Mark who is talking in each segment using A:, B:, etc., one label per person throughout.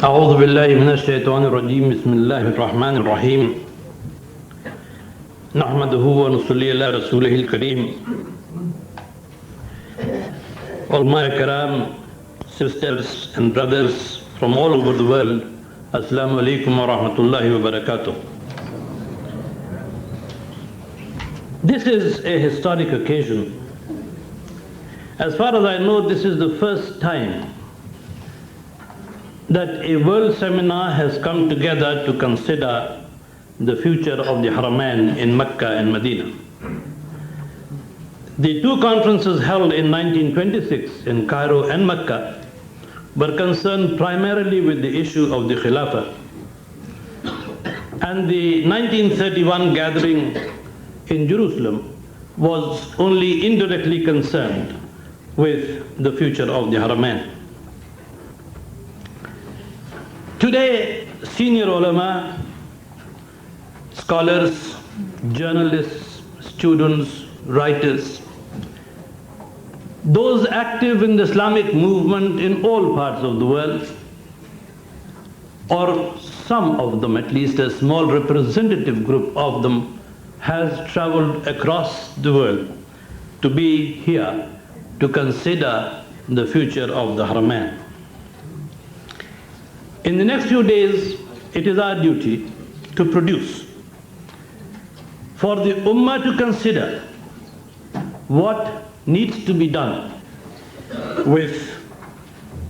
A: أعوذ بالله من الشيطان الرجيم بسم الله الرحمن الرحيم نحمده ونصلي على رسوله الكريم. All my karam, sisters and brothers from all over the world, Assalamu alaikum wa rahmatullahi wa barakatuh. This is a historic occasion. As far as I know, this is the first time that a world seminar has come together to consider the future of the Haramain in Mecca and Medina. The two conferences held in 1926 in Cairo and Mecca were concerned primarily with the issue of the Khilafah, and the 1931 gathering in Jerusalem was only indirectly concerned with the future of the Haramain. Today, senior ulama, scholars, journalists, students, writers, those active in the Islamic movement in all parts of the world, or some of them, at least a small representative group of them, has traveled across the world to be here to consider the future of the Haramain. In the next few days, it is our duty to produce, for the Ummah to consider what needs to be done with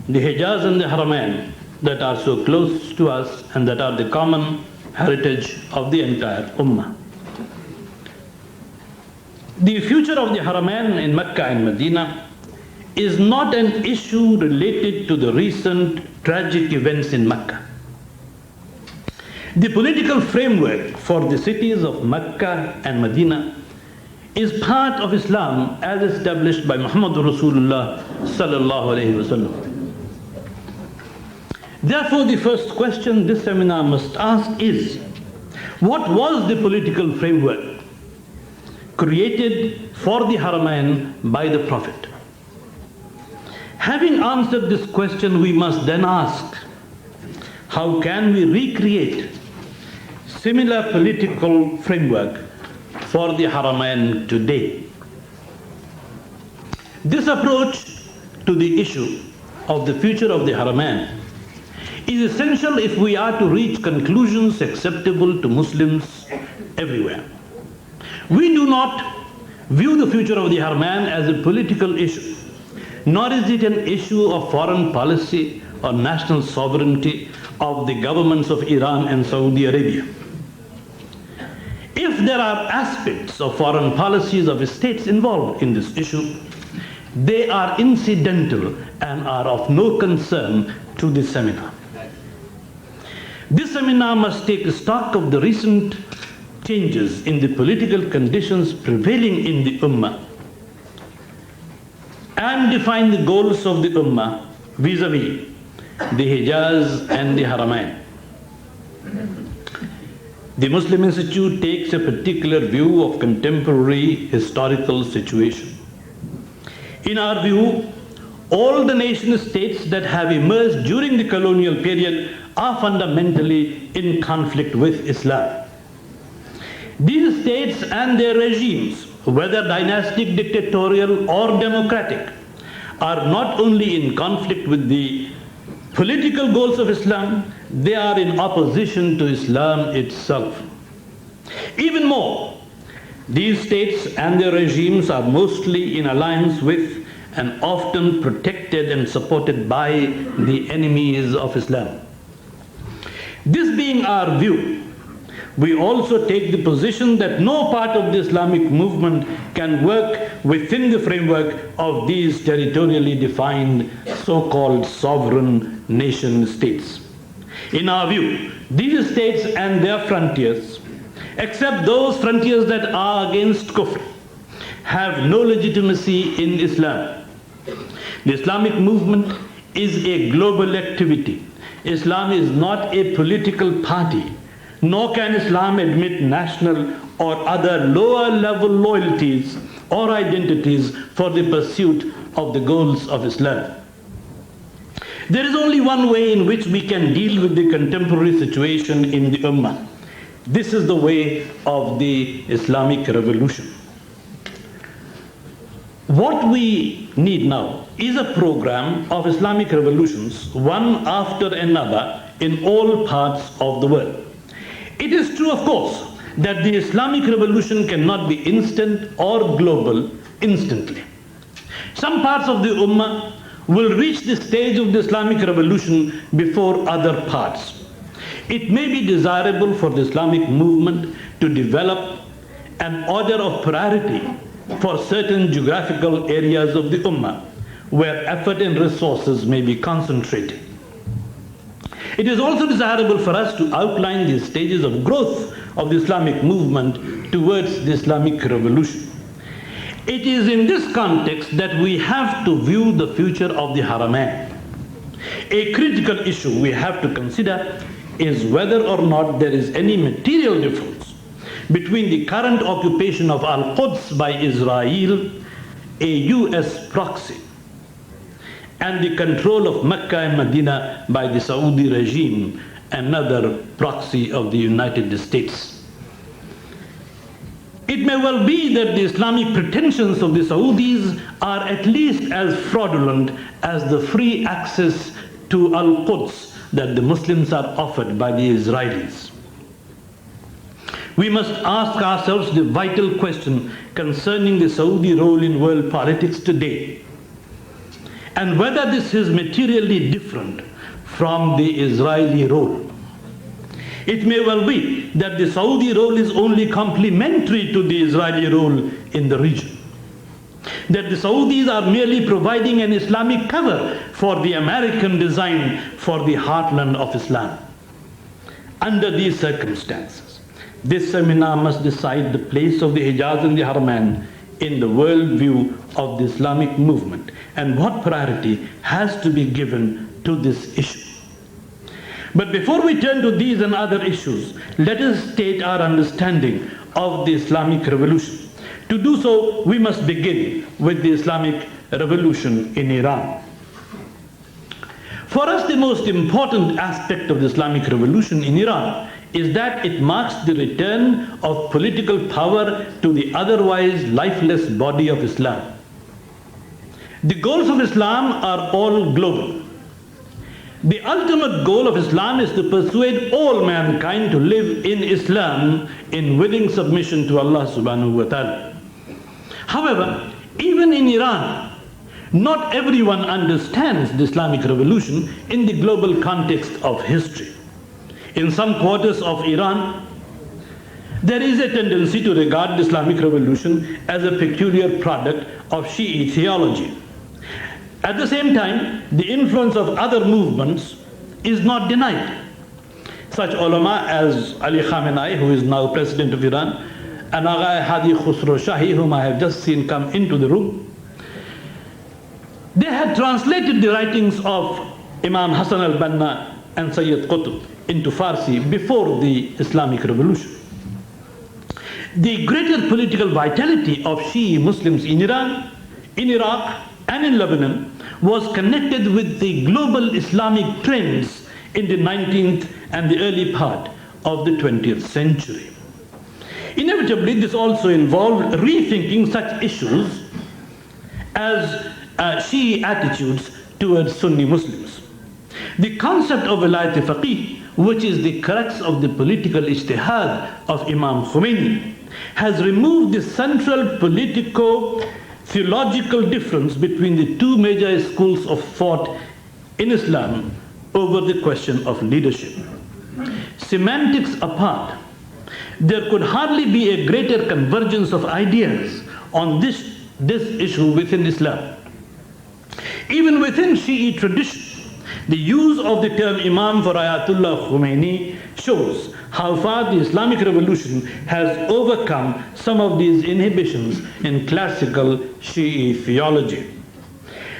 A: the Hijaz and the Haramain that are so close to us and that are the common heritage of the entire Ummah. The future of the Haramain in Mecca and Medina is not an issue related to the recent tragic events in Mecca. The political framework for the cities of Mecca and Medina is part of Islam as established by Muhammad Rasulullah sallallahu alayhi wasallam. Therefore, the first question this seminar must ask is, what was the political framework created for the Haramain by the Prophet? Having answered this question, we must then ask, how can we recreate similar political framework for the Haramain today? This approach to the issue of the future of the Haramain is essential if we are to reach conclusions acceptable to Muslims everywhere. We do not view the future of the Haramain as a political issue, nor is it an issue of foreign policy or national sovereignty of the governments of Iran and Saudi Arabia. If there are aspects of foreign policies of states involved in this issue, they are incidental and are of no concern to this seminar. This seminar must take stock of the recent changes in the political conditions prevailing in the Ummah and define the goals of the Ummah vis-a-vis the Hijaz and the Haramain. The Muslim Institute takes a particular view of contemporary historical situation. In our view, all the nation states that have emerged during the colonial period are fundamentally in conflict with Islam. These states and their regimes, whether dynastic, dictatorial or democratic, are not only in conflict with the political goals of Islam, they are in opposition to Islam itself. Even more, these states and their regimes are mostly in alliance with and often protected and supported by the enemies of Islam. This being our view, we also take the position that no part of the Islamic movement can work within the framework of these territorially defined so-called sovereign nation states. In our view, these states and their frontiers, except those frontiers that are against kufr, have no legitimacy in Islam. The Islamic movement is a global activity. Islam is not a political party, nor can Islam admit national or other lower level loyalties or identities for the pursuit of the goals of Islam. There is only one way in which we can deal with the contemporary situation in the Ummah. This is the way of the Islamic revolution. What we need now is a program of Islamic revolutions, one after another, in all parts of the world. It is true, of course, that the Islamic revolution cannot be instant or global instantly. Some parts of the Ummah will reach the stage of the Islamic revolution before other parts. It may be desirable for the Islamic movement to develop an order of priority for certain geographical areas of the Ummah where effort and resources may be concentrated. It is also desirable for us to outline the stages of growth of the Islamic movement towards the Islamic revolution. It is in this context that we have to view the future of the Haramain. A critical issue we have to consider is whether or not there is any material difference between the current occupation of Al-Quds by Israel, a US proxy, and the control of Mecca and Medina by the Saudi regime, another proxy of the United States. It may well be that the Islamic pretensions of the Saudis are at least as fraudulent as the free access to Al-Quds that the Muslims are offered by the Israelis. We must ask ourselves the vital question concerning the Saudi role in world politics today, and whether this is materially different from the Israeli role. It may well be that the Saudi role is only complementary to the Israeli role in the region, that the Saudis are merely providing an Islamic cover for the American design for the heartland of Islam. Under these circumstances, this seminar must decide the place of the Hijaz and the Haramain in the worldview of the Islamic movement and what priority has to be given to this issue. But before we turn to these and other issues, let us state our understanding of the Islamic revolution. To do so, we must begin with the Islamic revolution in Iran. For us, the most important aspect of the Islamic revolution in Iran is that it marks the return of political power to the otherwise lifeless body of Islam. The goals of Islam are all global. The ultimate goal of Islam is to persuade all mankind to live in Islam in willing submission to Allah subhanahu wa ta'ala. However, even in Iran, not everyone understands the Islamic revolution in the global context of history. In some quarters of Iran, there is a tendency to regard the Islamic revolution as a peculiar product of Shi'i theology. At the same time, the influence of other movements is not denied. Such ulama as Ali Khamenei, who is now president of Iran, and Agha Hadi Khusro Shahi, whom I have just seen come into the room, they had translated the writings of Imam Hassan al-Banna and Sayyid Qutb into Farsi before the Islamic revolution. The greater political vitality of Shi'i Muslims in Iran, in Iraq, and in Lebanon was connected with the global Islamic trends in the 19th and the early part of the 20th century. Inevitably, this also involved rethinking such issues as Shi'i attitudes towards Sunni Muslims. The concept of Wilayat Faqih, which is the crux of the political ijtihad of Imam Khomeini, has removed the central politico-theological difference between the two major schools of thought in Islam over the question of leadership. Semantics apart, there could hardly be a greater convergence of ideas on this issue within Islam. Even within Shi'i tradition, the use of the term Imam for Ayatollah Khomeini shows how far the Islamic revolution has overcome some of these inhibitions in classical Shi'i theology.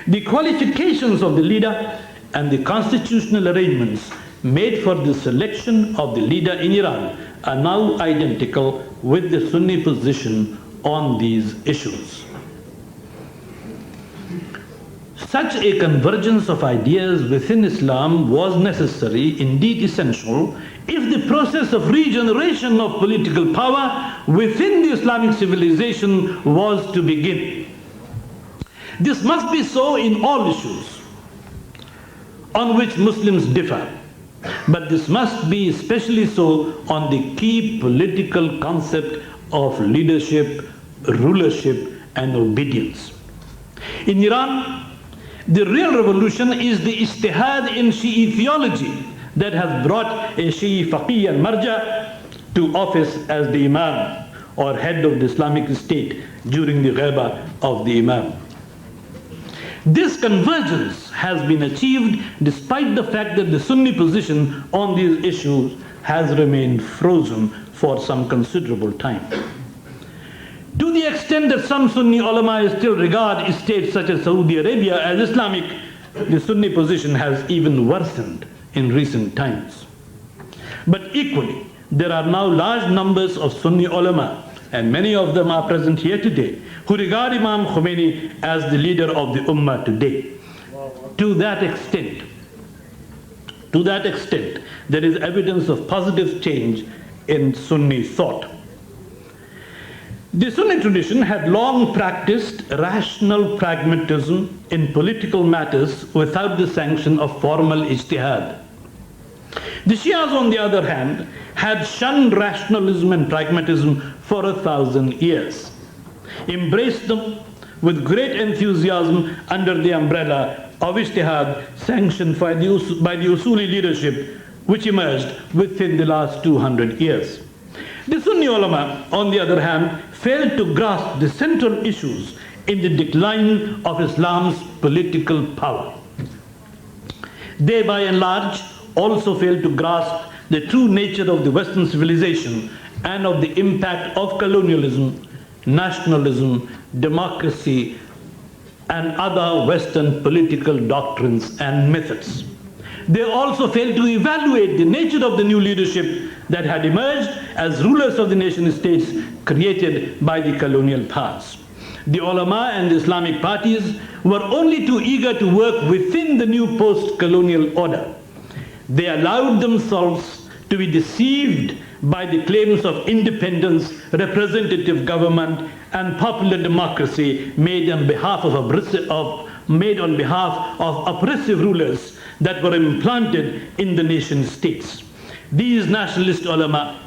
A: The qualifications of the leader and the constitutional arrangements made for the selection of the leader in Iran are now identical with the Sunni position on these issues. Such a convergence of ideas within Islam was necessary, indeed essential, if the process of regeneration of political power within the Islamic civilization was to begin. This must be so in all issues on which Muslims differ, but this must be especially so on the key political concept of leadership, rulership, and obedience. In Iran, the real revolution is the ijtihad in Shi'i theology that has brought a Shi'i faqih al-marja to office as the imam or head of the Islamic State during the ghaiba of the imam. This convergence has been achieved despite the fact that the Sunni position on these issues has remained frozen for some considerable time. To the extent that some Sunni ulama still regard states such as Saudi Arabia as Islamic, the Sunni position has even worsened in recent times. But equally, there are now large numbers of Sunni ulama, and many of them are present here today, who regard Imam Khomeini as the leader of the Ummah today. To that extent, there is evidence of positive change in Sunni thought. The Sunni tradition had long practiced rational pragmatism in political matters without the sanction of formal ijtihad. The Shias, on the other hand, had shunned rationalism and pragmatism for 1,000 years, embraced them with great enthusiasm under the umbrella of ijtihad sanctioned by the Usuli leadership which emerged within the last 200 years. The Sunni ulama, on the other hand, failed to grasp the central issues in the decline of Islam's political power. They, by and large, also failed to grasp the true nature of the Western civilization and of the impact of colonialism, nationalism, democracy, and other Western political doctrines and methods. They also failed to evaluate the nature of the new leadership that had emerged as rulers of the nation states created by the colonial powers. The ulama and the Islamic parties were only too eager to work within the new post-colonial order. They allowed themselves to be deceived by the claims of independence, representative government, and popular democracy made on behalf of oppressive rulers that were implanted in the nation states. These nationalist ulama,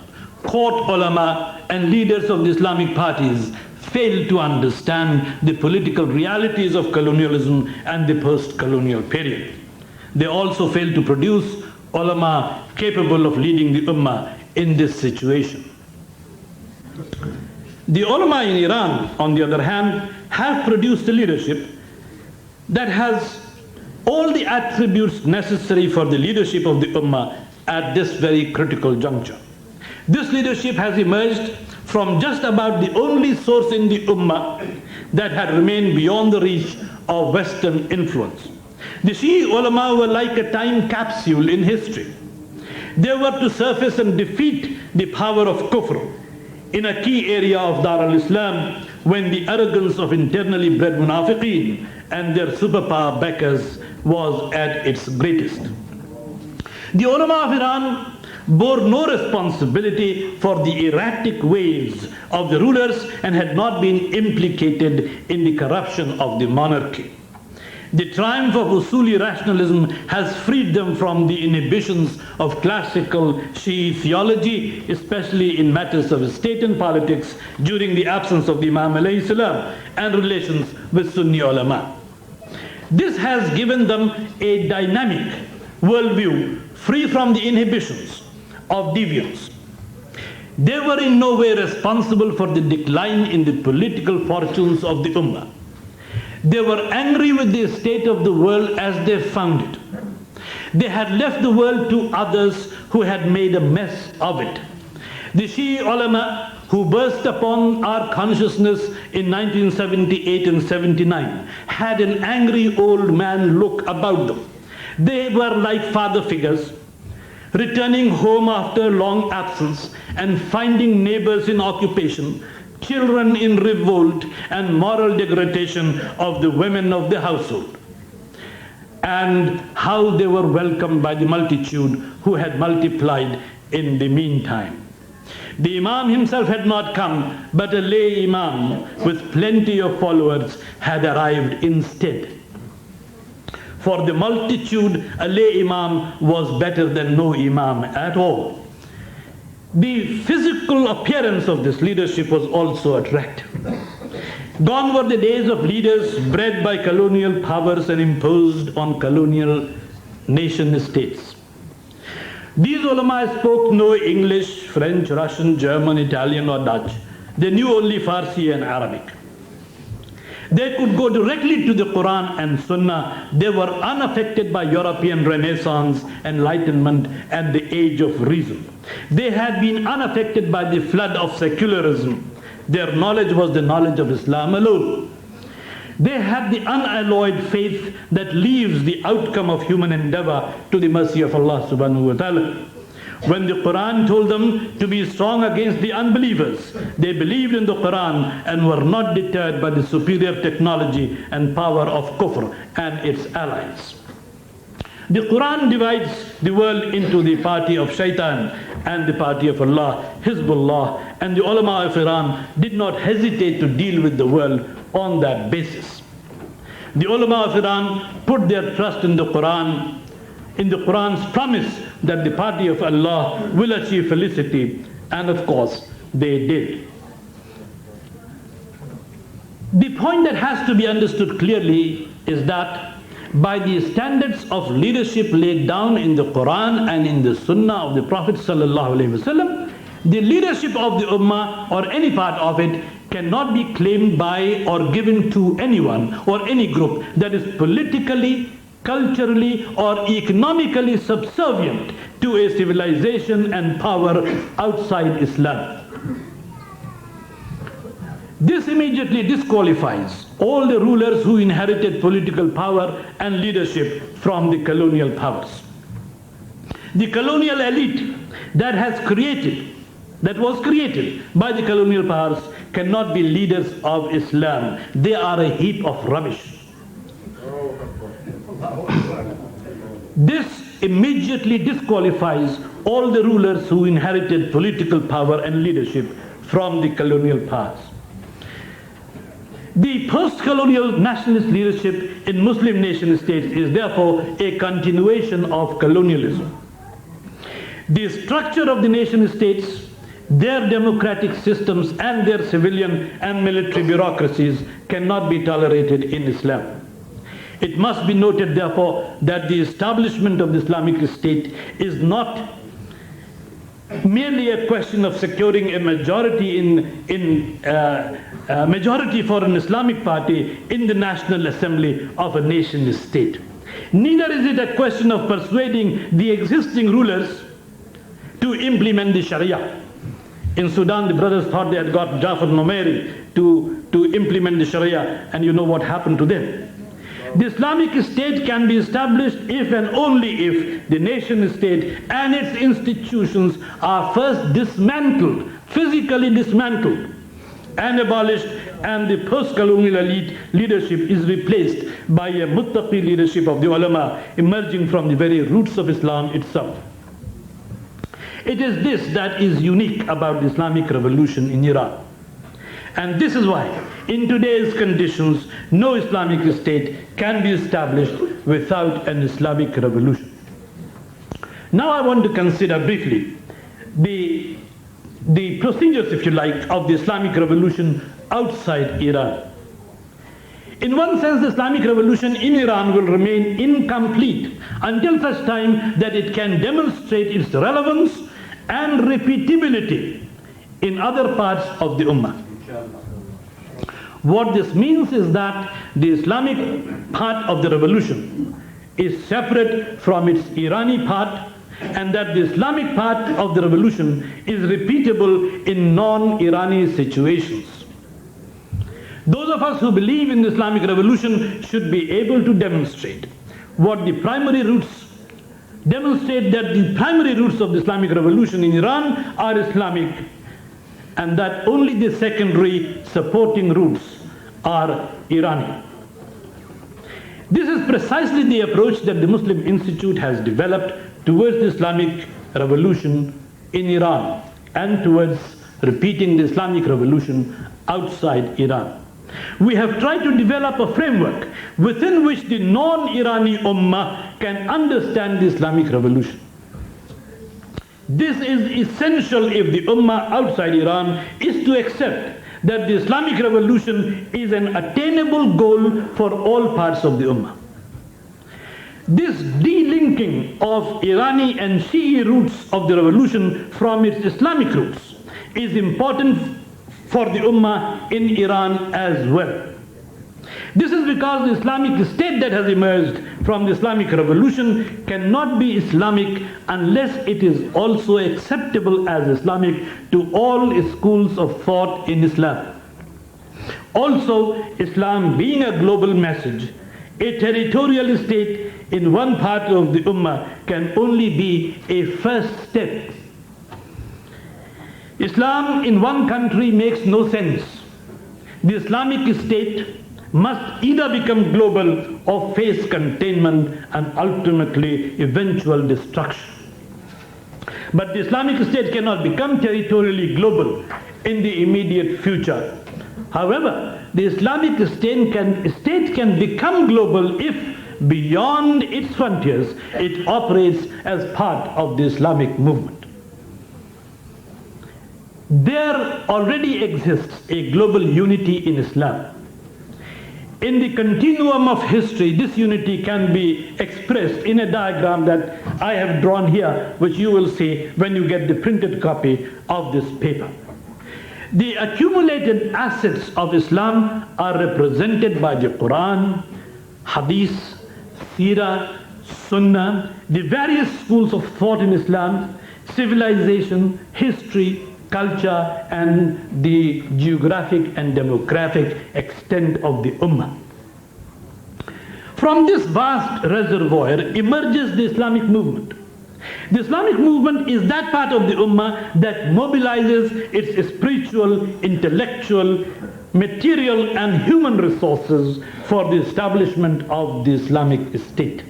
A: court ulama, and leaders of the Islamic parties failed to understand the political realities of colonialism and the post-colonial period. They also failed to produce ulama capable of leading the ummah in this situation. The ulama in Iran, on the other hand, have produced a leadership that has all the attributes necessary for the leadership of the ummah at this very critical juncture. This leadership has emerged from just about the only source in the ummah that had remained beyond the reach of Western influence. The Shi'i ulama were like a time capsule in history. They were to surface and defeat the power of kufr in a key area of Dar al-Islam when the arrogance of internally bred munafiqeen and their superpower backers was at its greatest. The ulama of Iran bore no responsibility for the erratic ways of the rulers and had not been implicated in the corruption of the monarchy. The triumph of Usuli rationalism has freed them from the inhibitions of classical Shi'i theology, especially in matters of state and politics during the absence of the Imam alayhi salam and relations with Sunni ulama. This has given them a dynamic worldview free from the inhibitions of deviance. They were in no way responsible for the decline in the political fortunes of the ummah. They were angry with the state of the world as they found it. They had left the world to others who had made a mess of it. The Shi'i ulama who burst upon our consciousness in 1978 and 79 had an angry old man look about them. They were like father figures, returning home after long absence and finding neighbors in occupation, children in revolt, and moral degradation of the women of the household. and how they were welcomed by the multitude who had multiplied in the meantime. The Imam himself had not come, but a lay Imam with plenty of followers had arrived instead. For the multitude, a lay Imam was better than no Imam at all. The physical appearance of this leadership was also attractive. Gone were the days of leaders bred by colonial powers and imposed on colonial nation states. These ulama spoke no English, French, Russian, German, Italian or Dutch. They knew only Farsi and Arabic. They could go directly to the Quran and Sunnah. They were unaffected by European Renaissance, Enlightenment and the age of reason. They had been unaffected by the flood of secularism. Their knowledge was the knowledge of Islam alone. They had the unalloyed faith that leaves the outcome of human endeavor to the mercy of Allah subhanahu wa ta'ala. When the Quran told them to be strong against the unbelievers, they believed in the Quran and were not deterred by the superior technology and power of kufr and its allies. The Quran divides the world into the party of shaitan and the party of Allah, Hizbullah, and the ulama of Iran did not hesitate to deal with the world on that basis. The ulama of Iran put their trust in the Quran, in the Quran's promise that the party of Allah will achieve felicity, and of course they did. The point that has to be understood clearly is that by the standards of leadership laid down in the Quran and in the Sunnah of the Prophet ﷺ, the leadership of the Ummah or any part of it cannot be claimed by or given to anyone or any group that is politically, culturally or economically subservient to a civilization and power outside Islam. This immediately disqualifies all the rulers who inherited political power and leadership from the colonial powers. The colonial elite that was created by the colonial powers cannot be leaders of Islam. They are a heap of rubbish. This immediately disqualifies all the rulers who inherited political power and leadership from the colonial powers. The post-colonial nationalist leadership in Muslim nation states is therefore a continuation of colonialism. The structure of the nation states, their democratic systems and their civilian and military bureaucracies cannot be tolerated in Islam. It must be noted therefore that the establishment of the Islamic State is not merely a question of securing a majority majority for an Islamic party in the National Assembly of a nation state. Neither is it a question of persuading the existing rulers to implement the Sharia. In Sudan, the brothers thought they had got Jafar Numeri to implement the Sharia, and you know what happened to them. The Islamic State can be established if and only if the nation state and its institutions are first dismantled, physically dismantled and abolished, and the post-colonial elite leadership is replaced by a muttaqi leadership of the ulama emerging from the very roots of Islam itself. It is this that is unique about the Islamic revolution in Iran. And this is why, in today's conditions, no Islamic state can be established without an Islamic revolution. Now I want to consider briefly the procedures, if you like, of the Islamic revolution outside Iran. In one sense, the Islamic revolution in Iran will remain incomplete until such time that it can demonstrate its relevance and repeatability in other parts of the Ummah. What this means is that the Islamic part of the revolution is separate from its Irani part, and that the Islamic part of the revolution is repeatable in non-Irani situations. Those of us who believe in the Islamic revolution should be able to demonstrate that the primary roots of the Islamic revolution in Iran are Islamic, and that only the secondary supporting roots are Irani. This is precisely the approach that the Muslim Institute has developed towards the Islamic revolution in Iran and towards repeating the Islamic revolution outside Iran. We have tried to develop a framework within which the non-Irani Ummah can understand the Islamic revolution. This is essential if the Ummah outside Iran is to accept that the Islamic revolution is an attainable goal for all parts of the Ummah. This delinking of Irani and Shi'i roots of the revolution from its Islamic roots is important for the Ummah in Iran as well. This is because the Islamic state that has emerged from the Islamic revolution cannot be Islamic unless it is also acceptable as Islamic to all schools of thought in Islam. Also, Islam being a global message, a territorial state in one part of the Ummah can only be a first step. Islam in one country makes no sense. The Islamic state must either become global or face containment and ultimately eventual destruction. But the Islamic state cannot become territorially global in the immediate future. However, the Islamic state can become global if beyond its frontiers it operates as part of the Islamic movement. There already exists a global unity in Islam. In the continuum of history, this unity can be expressed in a diagram that I have drawn here, which you will see when you get the printed copy of this paper. The accumulated assets of Islam are represented by the Quran, Hadith, Seerah, Sunnah, the various schools of thought in Islam, civilization, history, culture, and the geographic and demographic extent of the Ummah. From this vast reservoir emerges the Islamic movement. The Islamic movement is that part of the Ummah that mobilizes its spiritual, intellectual, material and human resources for the establishment of the Islamic state.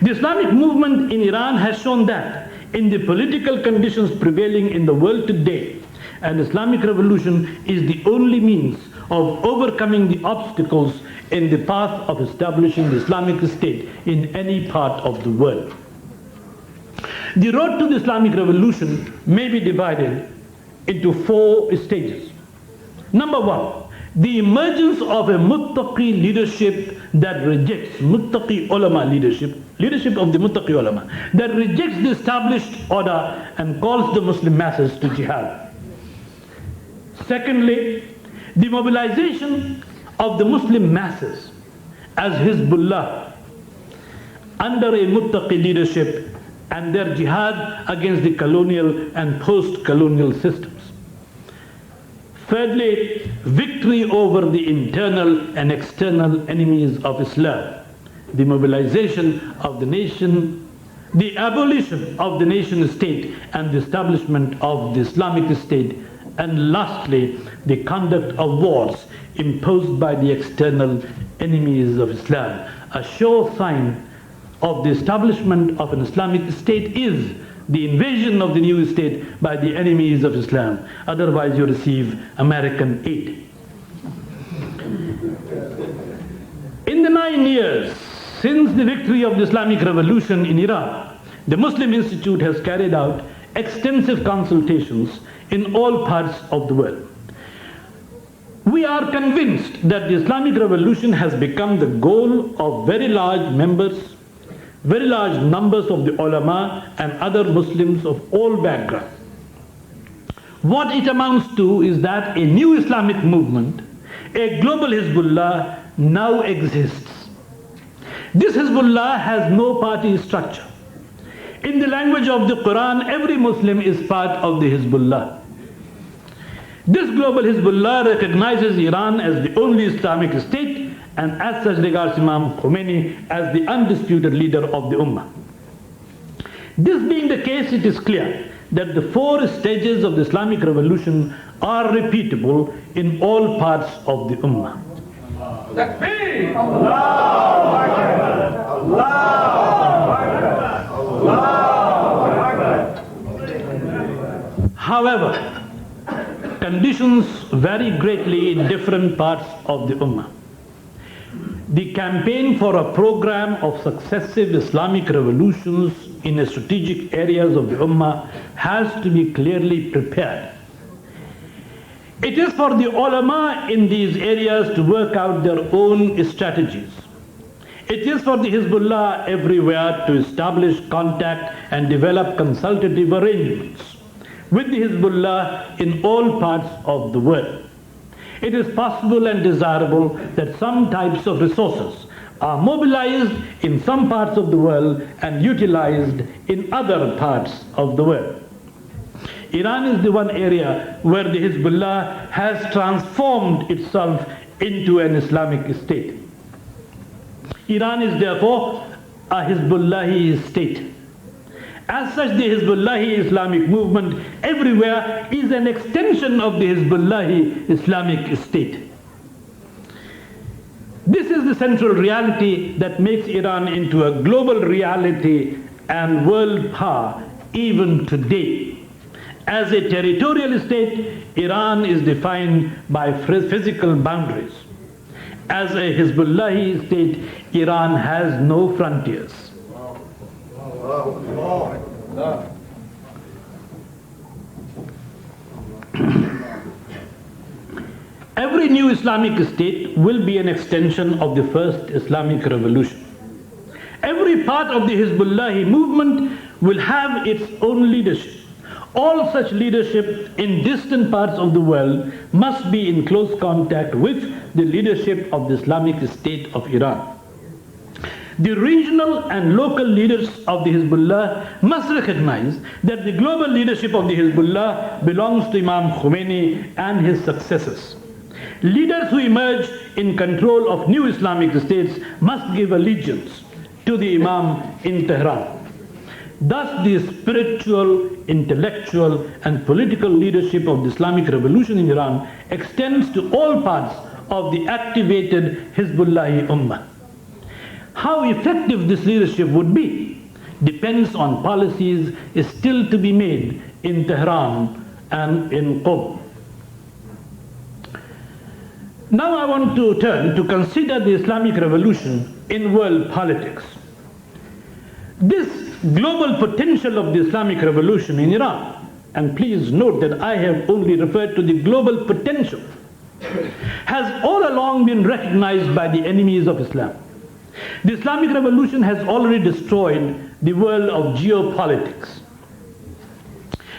A: The Islamic movement in Iran has shown that in the political conditions prevailing in the world today, an Islamic revolution is the only means of overcoming the obstacles in the path of establishing the Islamic state in any part of the world. The road to the Islamic revolution may be divided into 4 stages. Number 1, the emergence of a muttaqi leadership that rejects muttaqi ulama leadership of the muttaqi ulama, that rejects the established order and calls the Muslim masses to jihad. Secondly, the mobilization of the Muslim masses as Hizbullah under a muttaqi leadership and their jihad against the colonial and post-colonial systems. Thirdly, victory over the internal and external enemies of Islam, the mobilization of the nation, the abolition of the nation state and the establishment of the Islamic state, and lastly, the conduct of wars imposed by the external enemies of Islam. A sure sign of the establishment of an Islamic state is the invasion of the new state by the enemies of Islam. Otherwise you receive American aid. In the 9 years since the victory of the Islamic revolution in Iran, the Muslim Institute has carried out extensive consultations in all parts of the world. We are convinced that the Islamic revolution has become the goal of very large numbers of the ulama and other Muslims of all backgrounds. What it amounts to is that a new Islamic movement, a global Hizbullah, now exists. This Hizbullah has no party structure. In the language of the Quran, every Muslim is part of the Hizbullah. This global Hizbullah recognizes Iran as the only Islamic state and as such regards Imam Khomeini as the undisputed leader of the Ummah. This being the case, it is clear that the 4 stages of the Islamic revolution are repeatable in all parts of the Ummah.
B: Takbir! Allahu Akbar! Allahu Akbar! Allahu Akbar!
A: However, conditions vary greatly in different parts of the Ummah. The campaign for a program of successive Islamic revolutions in strategic areas of the Ummah has to be clearly prepared. It is for the ulama in these areas to work out their own strategies. It is for the Hizbullah everywhere to establish contact and develop consultative arrangements with the Hizbullah in all parts of the world. It is possible and desirable that some types of resources are mobilized in some parts of the world and utilized in other parts of the world. Iran is the one area where the Hizbullah has transformed itself into an Islamic state. Iran is therefore a Hizbullahi state. As such, the Hizbullahi Islamic movement everywhere is an extension of the Hizbullahi Islamic state. This is the central reality that makes Iran into a global reality and world power even today. As a territorial state, Iran is defined by physical boundaries. As a Hizbullahi state, Iran has no frontiers. Every new Islamic state will be an extension of the first Islamic revolution. Every part of the Hizbullahi movement will have its own leadership. All such leadership in distant parts of the world must be in close contact with the leadership of the Islamic State of Iran. The regional and local leaders of the Hizbullah must recognize that the global leadership of the Hizbullah belongs to Imam Khomeini and his successors. Leaders who emerge in control of new Islamic states must give allegiance to the Imam in Tehran. Thus, the spiritual, intellectual, and political leadership of the Islamic revolution in Iran extends to all parts of the activated Hizbullahi Ummah. How effective this leadership would be depends on policies still to be made in Tehran and in Qom. Now I want to turn to consider the Islamic revolution in world politics. This global potential of the Islamic revolution in Iran, and please note that I have only referred to the global potential, has all along been recognized by the enemies of Islam. The Islamic revolution has already destroyed the world of geopolitics.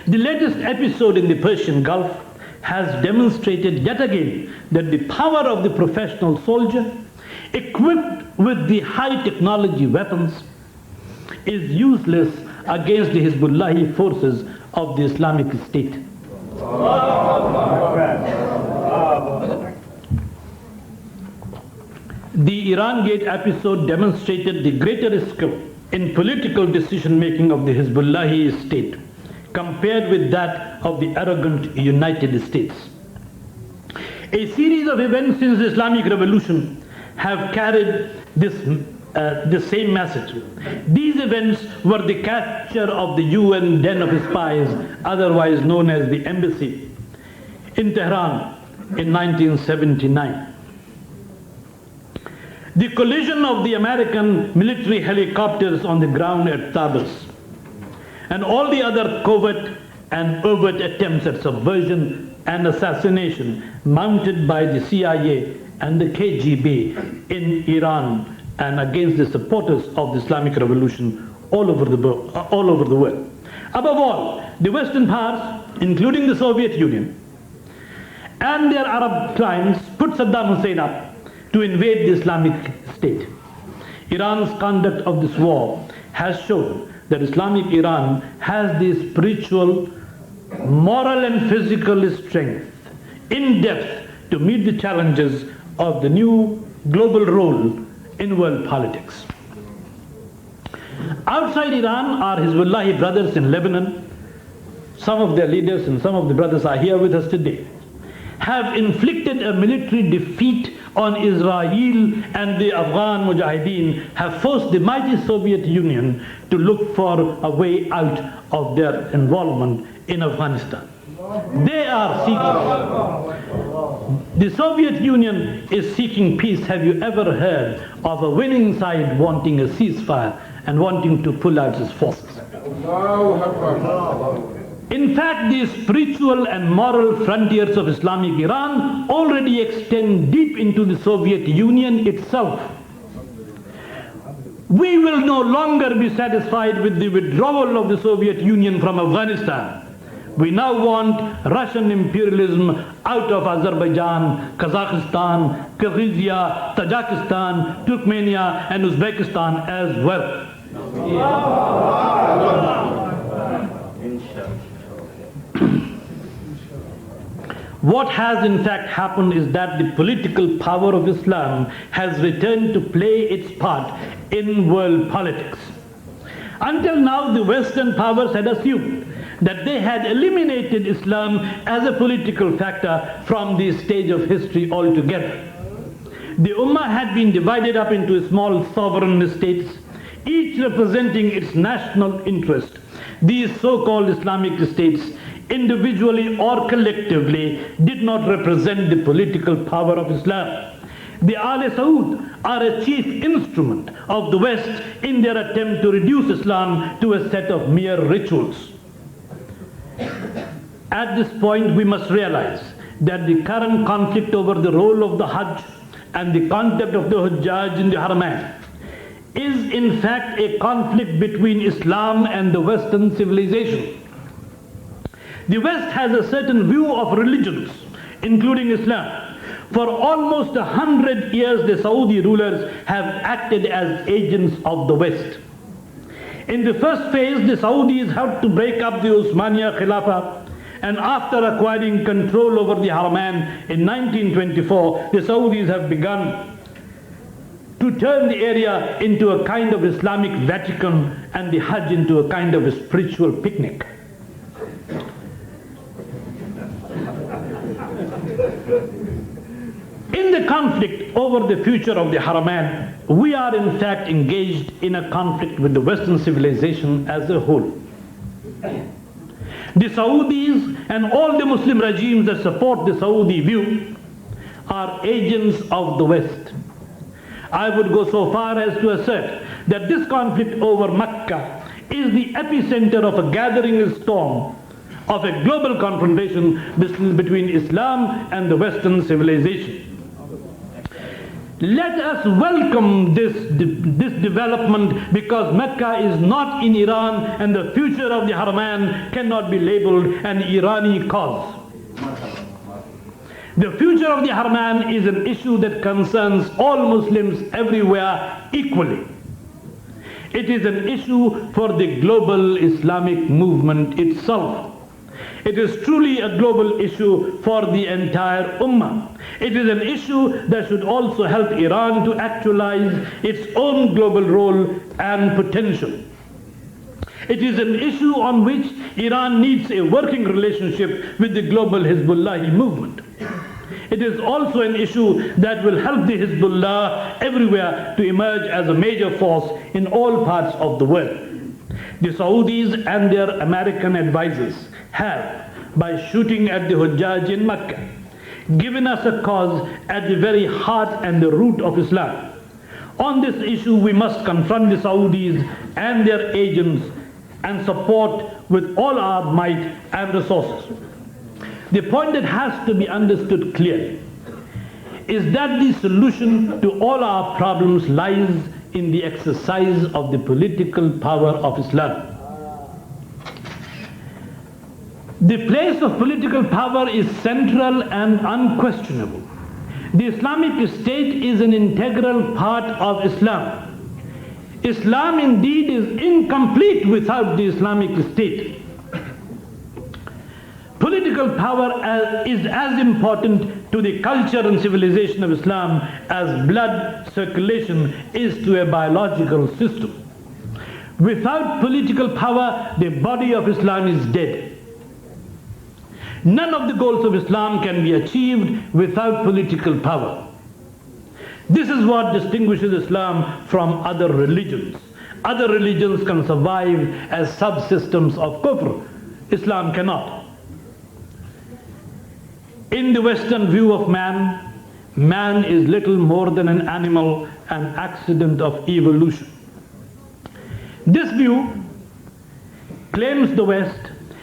A: The latest episode in the Persian Gulf has demonstrated yet again that the power of the professional soldier, equipped with the high technology weapons, is useless against the Hizbullahi forces of the Islamic State. The Iran Gate episode demonstrated the greater skill in political decision making of the Hizbullahi state compared with that of the arrogant United States. A series of events since the Islamic Revolution have carried the same message. These events were the capture of the UN den of spies, otherwise known as the embassy, in Tehran in 1979. The collision of the American military helicopters on the ground at Tabas, and all the other covert and overt attempts at subversion and assassination mounted by the CIA and the KGB in Iran and against the supporters of the Islamic Revolution all over the world. Above all, the Western powers, including the Soviet Union and their Arab clients, put Saddam Hussein up to invade the Islamic State. Iran's conduct of this war has shown that Islamic Iran has the spiritual, moral and physical strength in depth to meet the challenges of the new global role in world politics. Outside Iran are Hizbullahi brothers in Lebanon. Some of their leaders and some of the brothers are here with us today, have inflicted a military defeat on Israel and the Afghan Mujahideen have forced the mighty Soviet Union to look for a way out of their involvement in Afghanistan. They are seeking, the Soviet Union is seeking peace. Have you ever heard of a winning side wanting a ceasefire and wanting to pull out its forces? In fact, the spiritual and moral frontiers of Islamic Iran already extend deep into the Soviet Union itself. We will no longer be satisfied with the withdrawal of the Soviet Union from Afghanistan. We now want Russian imperialism out of Azerbaijan, Kazakhstan, Kyrgyzstan, Tajikistan, Turkmenia and Uzbekistan as well. What has in fact happened is that the political power of Islam has returned to play its part in world politics. Until now, the Western powers had assumed that they had eliminated Islam as a political factor from the stage of history altogether. The Ummah had been divided up into small sovereign states, each representing its national interest. These so-called Islamic states, individually or collectively, did not represent the political power of Islam. The Al Saud are a chief instrument of the West in their attempt to reduce Islam to a set of mere rituals. At this point, we must realize that the current conflict over the role of the Hajj and the concept of the Hujjaj in the Haramain is in fact a conflict between Islam and the Western civilization. The West has a certain view of religions, including Islam. For almost 100 years, the Saudi rulers have acted as agents of the West. In the first phase, the Saudis helped to break up the Osmania Khilafah, and after acquiring control over the Haramain in 1924, the Saudis have begun to turn the area into a kind of Islamic Vatican and the Hajj into a kind of a spiritual picnic. In the conflict over the future of the Haramain, we are in fact engaged in a conflict with the Western civilization as a whole. The Saudis and all the Muslim regimes that support the Saudi view are agents of the West. I would go so far as to assert that this conflict over Mecca is the epicenter of a gathering storm of a global confrontation between Islam and the Western civilization. Let us welcome this development, because Mecca is not in Iran and the future of the Haramain cannot be labeled an Irani cause. The future of the Haramain is an issue that concerns all Muslims everywhere equally. It is an issue for the global Islamic movement itself. It is truly a global issue for the entire Ummah. It is an issue that should also help Iran to actualize its own global role and potential. It is an issue on which Iran needs a working relationship with the global Hezbollah movement. It is also an issue that will help the Hezbollah everywhere to emerge as a major force in all parts of the world. The Saudis and their American advisors have, by shooting at the Hujjaj in Mecca, given us a cause at the very heart and the root of Islam. On this issue, we must confront the Saudis and their agents and support with all our might and resources. The point that has to be understood clearly is that the solution to all our problems lies in the exercise of the political power of Islam. The place of political power is central and unquestionable. The Islamic State is an integral part of Islam. Islam indeed is incomplete without the Islamic State. Political power is as important to the culture and civilization of Islam as blood circulation is to a biological system. Without political power, the body of Islam is dead. None of the goals of Islam can be achieved without political power. This is what distinguishes Islam from other religions. Other religions can survive as subsystems of kufr. Islam cannot. In the Western view of man, man is little more than an animal, an accident of evolution. This view claims the West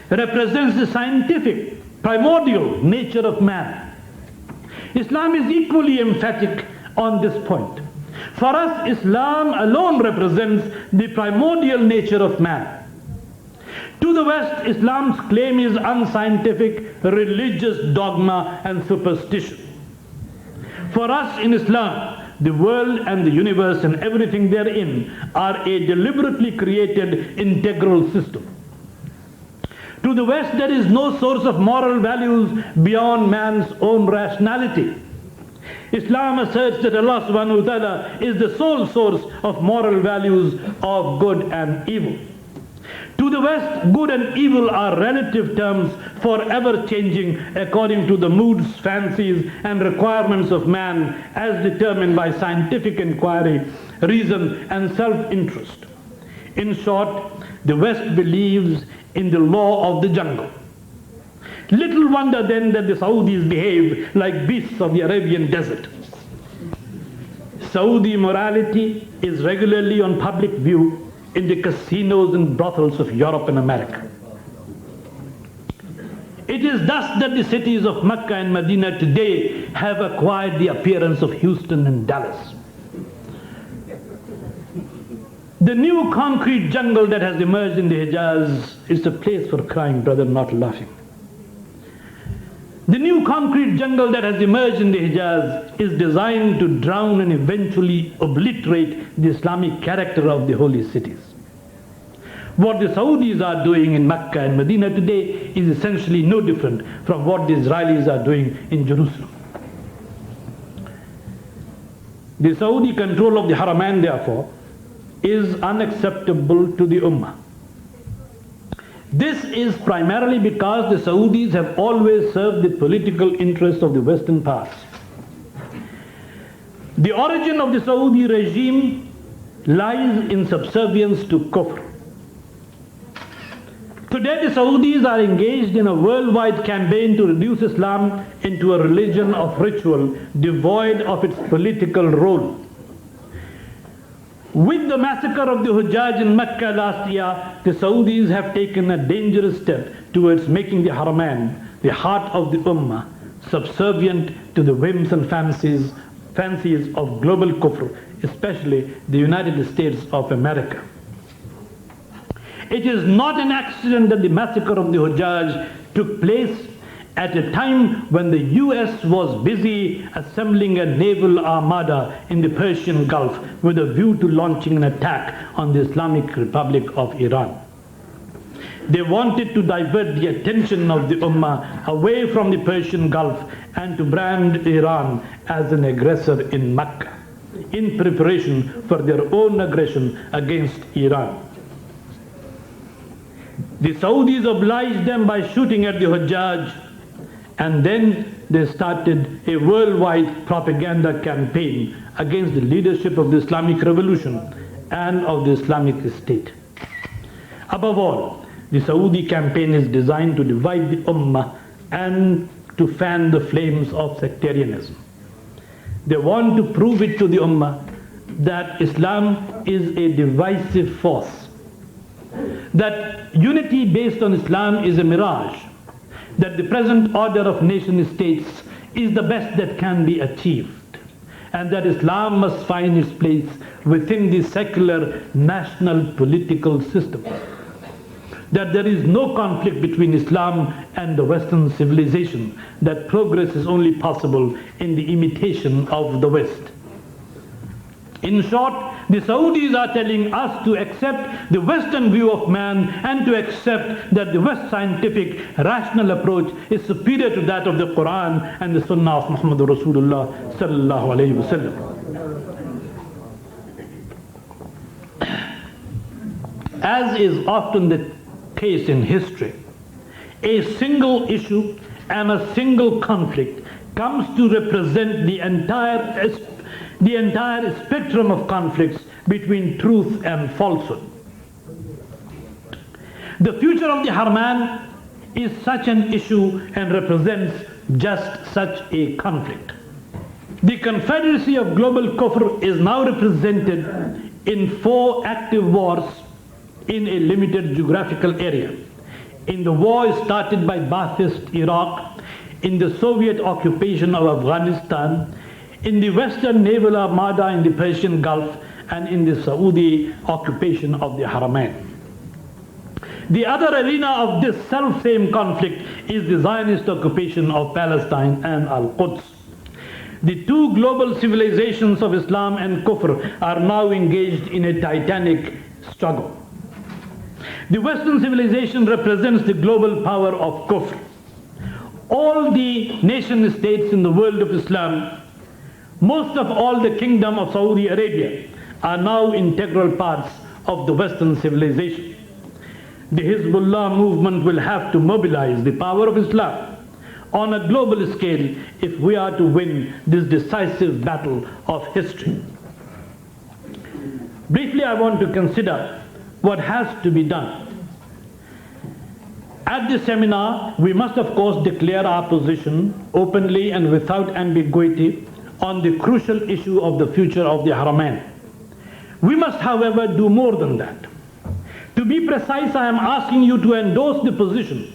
A: represents the scientific, primordial nature of man. Islam is equally emphatic on this point. For us, Islam alone represents the primordial nature of man. To the West, Islam's claim is unscientific, religious dogma and superstition. For us in Islam, the world and the universe and everything therein are a deliberately created integral system. To the West, there is no source of moral values beyond man's own rationality. Islam asserts that Allah subhanahu wa ta'ala is the sole source of moral values of good and evil. To the West, good and evil are relative terms forever changing according to the moods, fancies and requirements of man as determined by scientific inquiry, reason and self-interest. In short, the West believes in the law of the jungle. Little wonder then that the Saudis behave like beasts of the Arabian desert. Saudi morality is regularly on public view in the casinos and brothels of Europe and America. It is thus that the cities of Mecca and Medina today have acquired the appearance of Houston and Dallas. The new concrete jungle that has emerged in the Hijaz is a place for crying, brother, not laughing. The new concrete jungle that has emerged in the Hijaz is designed to drown and eventually obliterate the Islamic character of the holy cities. What the Saudis are doing in Mecca and Medina today is essentially no different from what the Israelis are doing in Jerusalem. The Saudi control of the Haramain, therefore, is unacceptable to the Ummah. This is primarily because the Saudis have always served the political interests of the Western powers. The origin of the Saudi regime lies in subservience to kufr. Today the Saudis are engaged in a worldwide campaign to reduce Islam into a religion of ritual devoid of its political role. With the massacre of the Hujjaj in Mecca last year, the Saudis have taken a dangerous step towards making the Haramain, the heart of the Ummah, subservient to the whims and fancies of global kufr, especially the United States of America. It is not an accident that the massacre of the Hujjaj took place at a time when the US was busy assembling a naval armada in the Persian Gulf with a view to launching an attack on the Islamic Republic of Iran. They wanted to divert the attention of the Ummah away from the Persian Gulf and to brand Iran as an aggressor in Mecca, in preparation for their own aggression against Iran. The Saudis obliged them by shooting at the Hujjaj, and then they started a worldwide propaganda campaign against the leadership of the Islamic Revolution and of the Islamic State. Above all, the Saudi campaign is designed to divide the Ummah and to fan the flames of sectarianism. They want to prove it to the Ummah that Islam is a divisive force, that unity based on Islam is a mirage, that the present order of nation-states is the best that can be achieved, and that Islam must find its place within the secular national political system, that there is no conflict between Islam and the Western civilization, that progress is only possible in the imitation of the West. In short, the Saudis are telling us to accept the Western view of man and to accept that the West scientific rational approach is superior to that of the Quran and the Sunnah of Muhammad Rasulullah sallallahu alayhi wasallam. As is often the case in history, a single issue and a single conflict comes to represent the entire the entire spectrum of conflicts between truth and falsehood. The future of the Haramain is such an issue and represents just such a conflict. The Confederacy of Global Kufr is now represented in 4 active wars in a limited geographical area. In the war started by Ba'athist Iraq, in the Soviet occupation of Afghanistan, in the Western Naval Armada in the Persian Gulf, and in the Saudi occupation of the Haramain. The other arena of this self-same conflict is the Zionist occupation of Palestine and Al-Quds. The 2 global civilizations of Islam and Kufr are now engaged in a titanic struggle. The Western civilization represents the global power of Kufr. All the nation states in the world of Islam, most of all the kingdom of Saudi Arabia, are now integral parts of the Western civilization. The Hezbollah movement will have to mobilize the power of Islam on a global scale if we are to win this decisive battle of history. Briefly, I want to consider what has to be done. At this seminar, we must of course declare our position openly and without ambiguity on the crucial issue of the future of the Haramain. We must, however, do more than that. To be precise, I am asking you to endorse the position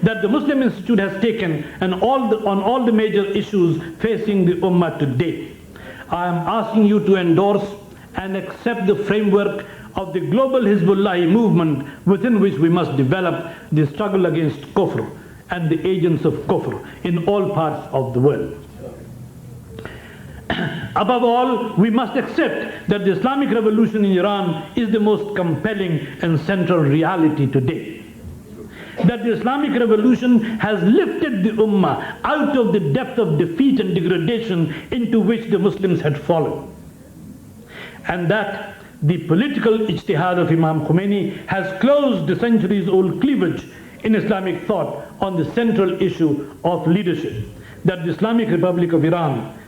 A: that the Muslim Institute has taken on all the major issues facing the Ummah today. I am asking you to endorse and accept the framework of the global Hezbollah movement within which we must develop the struggle against Kufr and the agents of Kufr in all parts of the world. Above all, we must accept that the Islamic revolution in Iran is the most compelling and central reality today. That the Islamic revolution has lifted the Ummah out of the depth of defeat and degradation into which the Muslims had fallen. And that the political ijtihad of Imam Khomeini has closed the centuries-old cleavage in Islamic thought on the central issue of leadership. That the Islamic Republic of Iran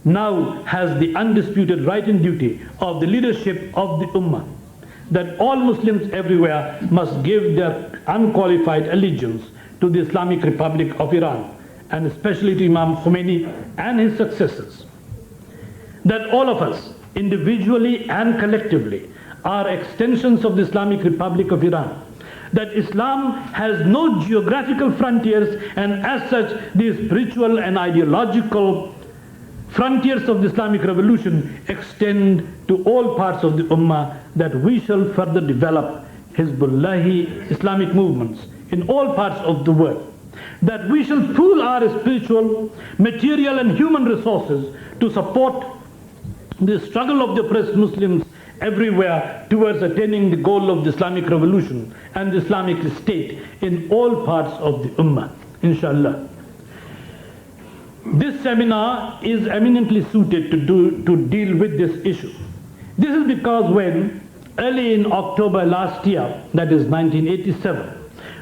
A: now has the undisputed right and duty of the leadership of the Ummah. That all Muslims everywhere must give their unqualified allegiance to the Islamic Republic of Iran, and especially to Imam Khomeini and his successors. That all of us, individually and collectively, are extensions of the Islamic Republic of Iran. That Islam has no geographical frontiers, and as such the spiritual and ideological frontiers of the Islamic revolution extend to all parts of the Ummah. That we shall further develop Hezbollahi Islamic movements in all parts of the world. That we shall pool our spiritual, material and human resources to support the struggle of the oppressed Muslims everywhere towards attaining the goal of the Islamic revolution and the Islamic state in all parts of the Ummah, inshallah. This seminar is eminently suited to deal with this issue. This is because when, early in October last year, that is 1987,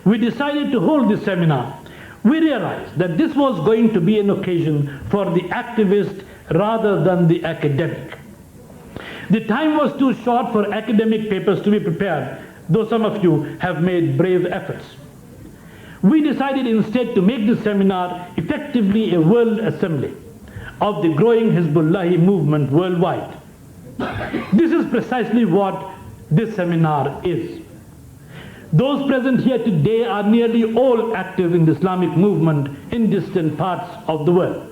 A: we decided to hold this seminar, we realized that this was going to be an occasion for the activist rather than the academic. The time was too short for academic papers to be prepared, though some of you have made brave efforts. We decided instead to make this seminar effectively a world assembly of the growing Hezbollahi movement worldwide. This is precisely what this seminar is. Those present here today are nearly all active in the Islamic movement in distant parts of the world.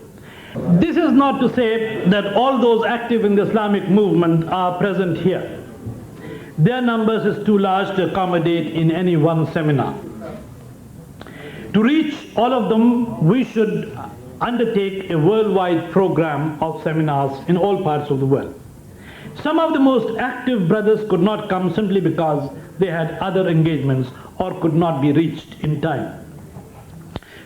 A: This is not to say that all those active in the Islamic movement are present here. Their numbers is too large to accommodate in any one seminar. To reach all of them, we should undertake a worldwide program of seminars in all parts of the world. Some of the most active brothers could not come simply because they had other engagements or could not be reached in time.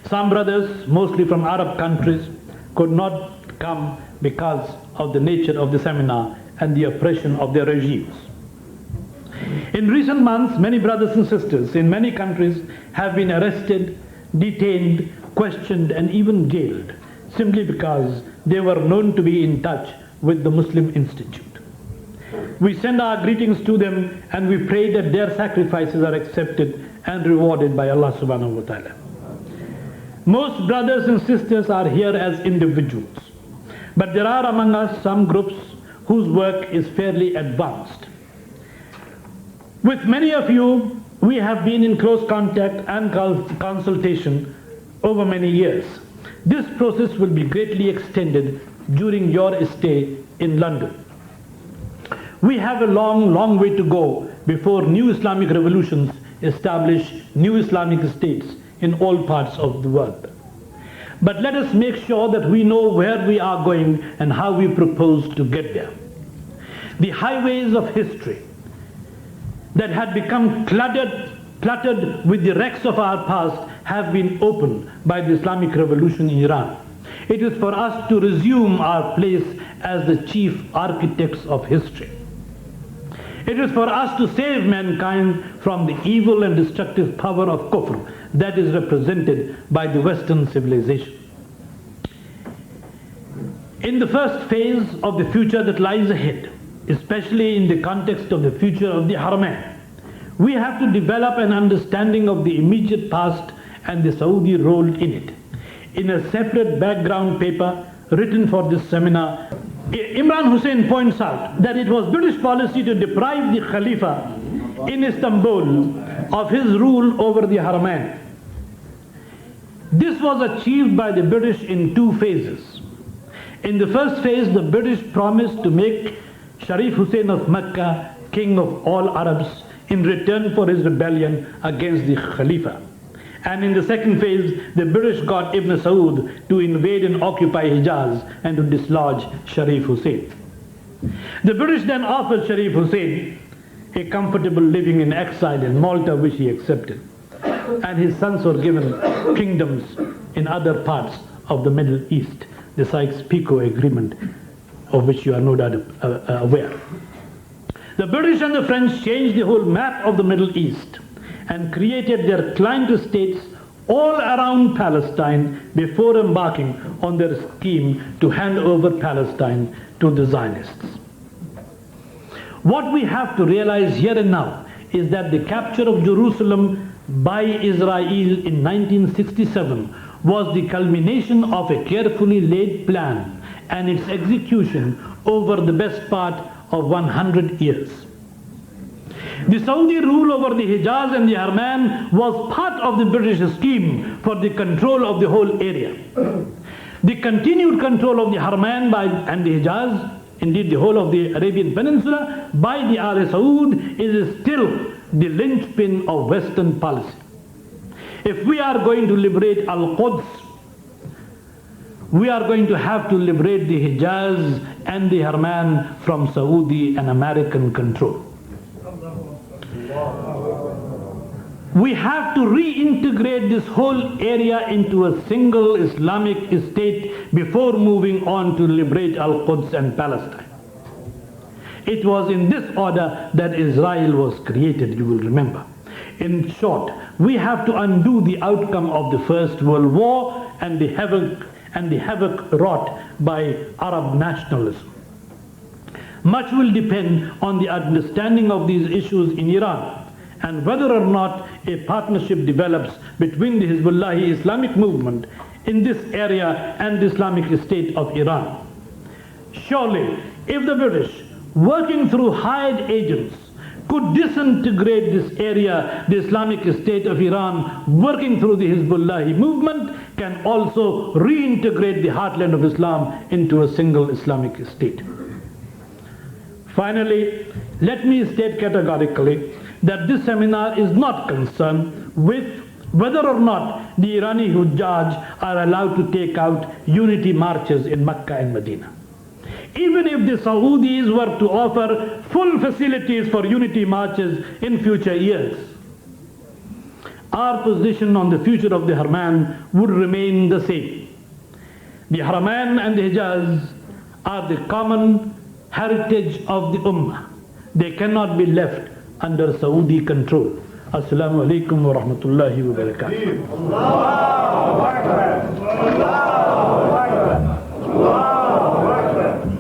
A: Some brothers, mostly from Arab countries, could not come because of the nature of the seminar and the oppression of their regimes. In recent months, many brothers and sisters in many countries have been arrested, detained, questioned and even jailed simply because they were known to be in touch with the Muslim Institute. We send our greetings to them and we pray that their sacrifices are accepted and rewarded by Allah subhanahu wa ta'ala. Most brothers and sisters are here as individuals, but there are among us some groups whose work is fairly advanced. With many of you, we have been in close contact and consultation over many years. This process will be greatly extended during your stay in London. We have a long way to go before new Islamic revolutions establish new Islamic states in all parts of the world. But let us make sure that we know where we are going and how we propose to get there. The highways of history that had become cluttered with the wrecks of our past have been opened by the Islamic revolution in Iran. It is for us to resume our place as the chief architects of history. It is for us to save mankind from the evil and destructive power of kufr that is represented by the Western civilization. In the first phase of the future that lies ahead, especially in the context of the future of the Haramain, we have to develop an understanding of the immediate past and the Saudi role in it. In a separate background paper written for this seminar, Imran Hussain points out that it was British policy to deprive the Khalifa in Istanbul of his rule over the Haramain. This was achieved by the British in two phases. In the first phase, the British promised to make Sharif Hussain of Mecca king of all Arabs in return for his rebellion against the Khalifa. And in the second phase, the British got Ibn Saud to invade and occupy Hijaz and to dislodge Sharif Hussain. The British then offered Sharif Hussain a comfortable living in exile in Malta, which he accepted. And his sons were given kingdoms in other parts of the Middle East, the Sykes-Picot Agreement, of which you are no doubt aware. The British and the French changed the whole map of the Middle East and created their client states all around Palestine before embarking on their scheme to hand over Palestine to the Zionists. What we have to realize here and now is that the capture of Jerusalem by Israel in 1967 was the culmination of a carefully laid plan and its execution over the best part of 100 years. The Saudi rule over the Hijaz and the Haramain was part of the British scheme for the control of the whole area. The continued control of the Haramain and the Hijaz, indeed the whole of the Arabian Peninsula, by the Al Saud is still the linchpin of Western policy. If we are going to liberate Al-Quds, we are going to have to liberate the Hijaz and the Haramain from Saudi and American control. We have to reintegrate this whole area into a single Islamic state before moving on to liberate Al-Quds and Palestine. It was in this order that Israel was created, you will remember. In short, we have to undo the outcome of the First World War and the havoc wrought by Arab nationalism. Much will depend on the understanding of these issues in Iran and whether or not a partnership develops between the Hizbullahi Islamic movement in this area and the Islamic State of Iran. Surely, if the British, working through hired agents, could disintegrate this area, the Islamic State of Iran, working through the Hizbullahi movement, can also reintegrate the heartland of Islam into a single Islamic state. Finally, let me state categorically that this seminar is not concerned with whether or not the Irani Hujjaj are allowed to take out unity marches in Mecca and Medina. Even if the Saudis were to offer full facilities for unity marches in future years, our position on the future of the Haramain would remain the same. The Haramain and the Hijaz are the common heritage of the Ummah. They cannot be left under Saudi control. Assalamu alaikum wa rahmatullahi wa barakatuh. Allahu Akbar. Allahu Akbar. Allahu Akbar.